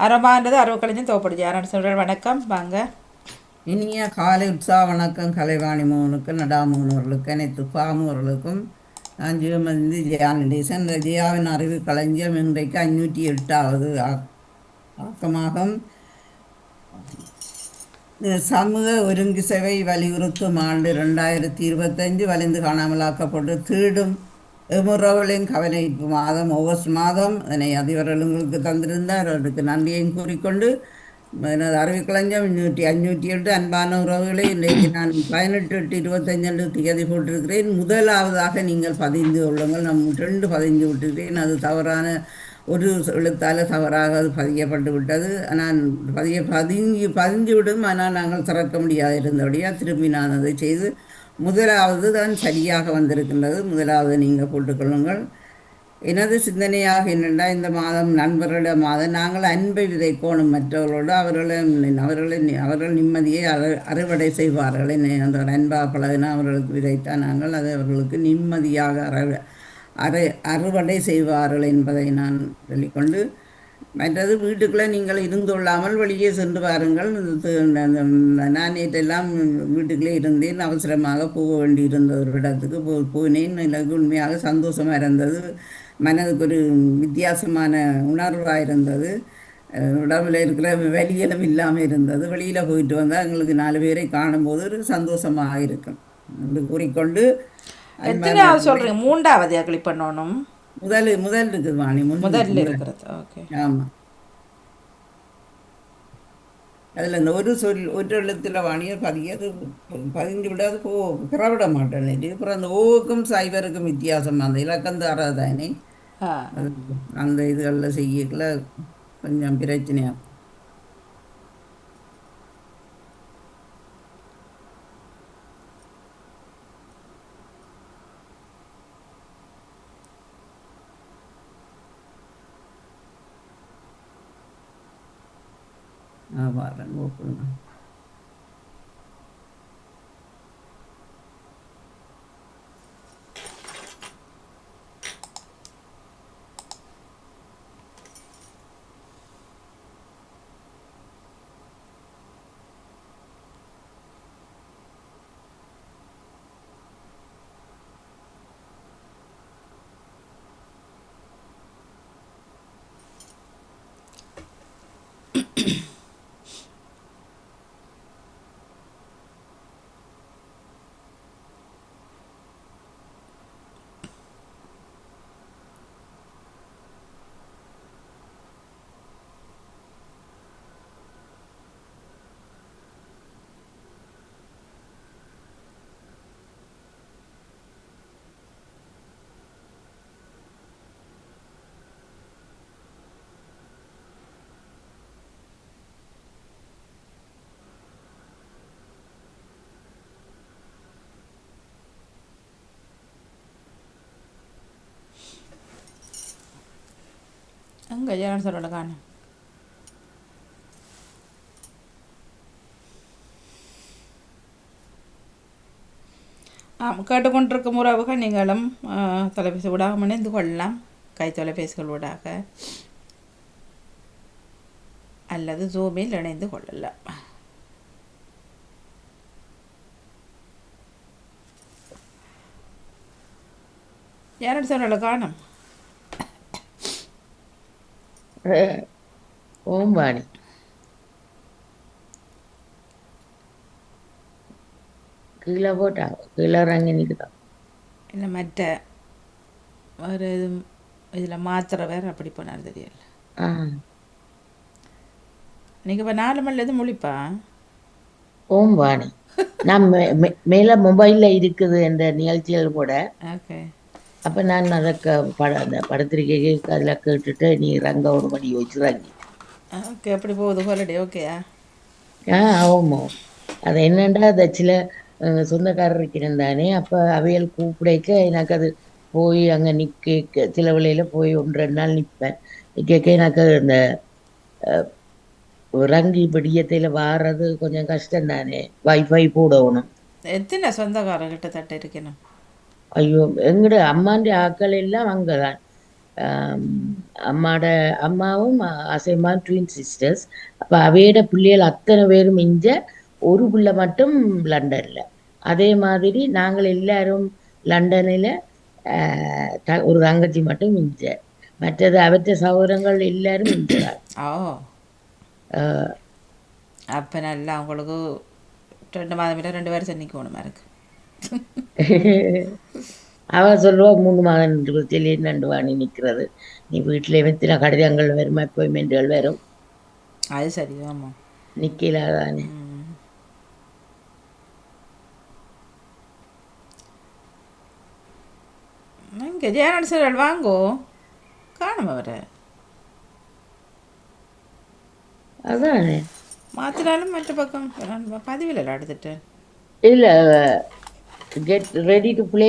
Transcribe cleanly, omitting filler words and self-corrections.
அரமானது அரவு கலைஞன் தோப்படுது யாரான சொல்கிற வணக்கம் வாங்க. இனிய காலை உற்சாக வணக்கம் கலைவாணி மோகனுக்கும் நடாமோகனவர்களுக்கும் அனைத்து பாமுவர்களுக்கும். நான் ஜீவமந்தி ஜெயா நடேசன். இந்த ஜெயாவின் அறிவு களஞ்சியம் இன்றைக்கு 508வது ஆக்கமாகும். சமூக ஒருங்கு சேவை வலியுறுத்தும் ஆண்டு 2025 வலிந்து காணாமலாக்கப்பட்டு தீடும் எமுறவுகளின் கவனிப்பு மாதம் ஆகஸ்ட் மாதம். அதனை அதிபர்களுக்கு தந்திருந்தார், அவருக்கு நன்றியையும் கூறிக்கொண்டு எனது அறிவிக்கலைஞம் 508 அன்பான உறவுகளை இன்றைக்கு நான் 18/8/25 தேதி போட்டிருக்கிறேன். முதலாவதாக நீங்கள் பதிந்து கொள்ளுங்கள். நான் 2 பதிஞ்சு விட்டுக்கிறேன். அது தவறான ஒரு எழுத்தால் தவறாக அது பதியப்பட்டு விட்டது. நான் பதிஞ்சு விடும், ஆனால் நாங்கள் திறக்க முடியாது இருந்தபடியாக திரும்பி நான் அதை செய்து முதலாவது தான் சரியாக வந்திருக்கின்றது. முதலாவது நீங்கள் போட்டுக்கொள்ளுங்கள். எனது சிந்தனையாக என்னென்னா, இந்த மாதம் நண்பர்களோட மாதம். நாங்கள் அன்பை விதைக்கோணும் மற்றவர்களோடு. அவர்கள் நிம்மதியை அறுவடை செய்வார்கள். அந்த அன்பாக பழகினா அவர்களுக்கு விதைத்தால் நாங்கள் அதை அவர்களுக்கு நிம்மதியாக அறுவடை செய்வார்கள் என்பதை நான் சொல்லிக்கொண்டு, மற்றது வீட்டுக்குள்ளே நீங்கள் இருந்து கொள்ளாமல் வெளியே சென்று பாருங்கள். நான் நேற்றெல்லாம் வீட்டுக்குள்ளே இருந்தேன். அவசரமாக போக வேண்டி இருந்த ஒரு இடத்துக்கு போனேன். எனக்கு உண்மையாக சந்தோஷமாக இருந்தது. மனதுக்கு ஒரு வித்தியாசமான உணர்வாக இருந்தது. உடம்புல இருக்கிற வலியலும் இல்லாமல் இருந்தது. வெளியில் போயிட்டு வந்தால் எங்களுக்கு 4 பேரை காணும்போது ஒரு சந்தோஷமாக இருக்கும் என்று கூறிக்கொண்டு, எத்தனையாவது சொல்கிறீங்க? மூன்றாவது கிளிக் பண்ணணும். முதல் இருக்குது வாணி, முதல்ல இருக்கிறது. ஓகே, ஆமாம். அதில் இந்த ஒரு எழுத்தில் வாணியர் பதிஞ்சு விடாது பிறவிட மாட்டேன். அப்புறம் அந்த ஓவுக்கும் சைவருக்கும் வித்தியாசம் அந்த இலக்கம் தராதானே. அந்த இதுகளில் செய்யல கொஞ்சம் பிரச்சனையாக. வரேன் ஓப்பன். அங்கே யாரும் சொல்லலை காணும். கேட்டுக்கொண்டிருக்கும் உறவுகள் நீங்களும் தொலைபேசி ஊடாக இணைந்து கொள்ளலாம். கை தொலைபேசிகள் ஊடாக அல்லது ஜூமில் இணைந்து கொள்ளலாம். யாரும் சொல்லலை காணும். ஓம்பாணி கீழே போட்டாங்க, கீழே இறங்கி நிற்குதான். இல்லை மற்ற ஒரு இதில் மாத்திரை வேறு அப்படி போனார் தெரியல. நீங்கள் இப்போ 4 மணிலேருந்து முழிப்பா? ஓம்பாணி நான் மேலே மொபைலில் இருக்குது என்ற நிகழ்ச்சிகள் கூட. ஓகே, அப்போ நான் அதற்கு அந்த படத்திரிக்கைக்கு அதில் கேட்டுட்டு நீ ரங்க ஒரு மணி வச்சுறாங்க. ஓகே, அப்படி போகுது ஹாலிடே. ஓகேயா? ஆமாம். அது என்னென்னா அதை சில சொந்தக்காரர் இருக்கிறேன் தானே. அப்போ அவையல் கூப்பிடைக்க எனக்கு அது போய் அங்கே நிற்க சில வேளையில் போய் 1-2 நாள் நிற்பேன். நிற்க எனக்கு இந்த ரங்கி பிடியத்தில் வாடுறது கொஞ்சம் கஷ்டம் தானே. வைஃபை போடணும். எத்தனை சொந்தக்காரர் கிட்டத்தட்ட இருக்கணும்? ஐயோ, எங்கட அம்மாண்ட ஆக்கள் எல்லாம் அங்கே தான். ஆம், அம்மாட அம்மாவும் அசைமான் ட்வின் சிஸ்டர்ஸ். அப்போ அவையோட பிள்ளைகள் அத்தனை பேரும் இஞ்ச, ஒரு பிள்ளை மட்டும் லண்டனில். அதே மாதிரி நாங்கள் எல்லாரும் லண்டனில், ஒரு தங்கச்சி மட்டும் இஞ்ச. மற்றது அவற்ற சகோதரங்கள் எல்லாரும் இஞ்சதான். ஓ அப்போ நல்லா உங்களுக்கு 2 மாதம் இல்லை 2 வருஷம் நிற்கணுமா இருக்கு. அவன் சொல்லுவா 3 மாதம் நின்று நண்டு வாணி நிற்கிறது. நீ வீட்டில் வைத்தின கடிதங்கள் வரும், அப்பாயின்மெண்ட்டுகள் வரும், அது சரி. ஆமாம். நிற்கலாதானே. இங்கே ஜெயநாடு வாங்கோ காணும் அவரை. அதானே. மாற்றினாலும் மற்ற பக்கம் பதிவில் எடுத்துட்டேன். இல்லை, கெட் ரெடி டு ப்ளே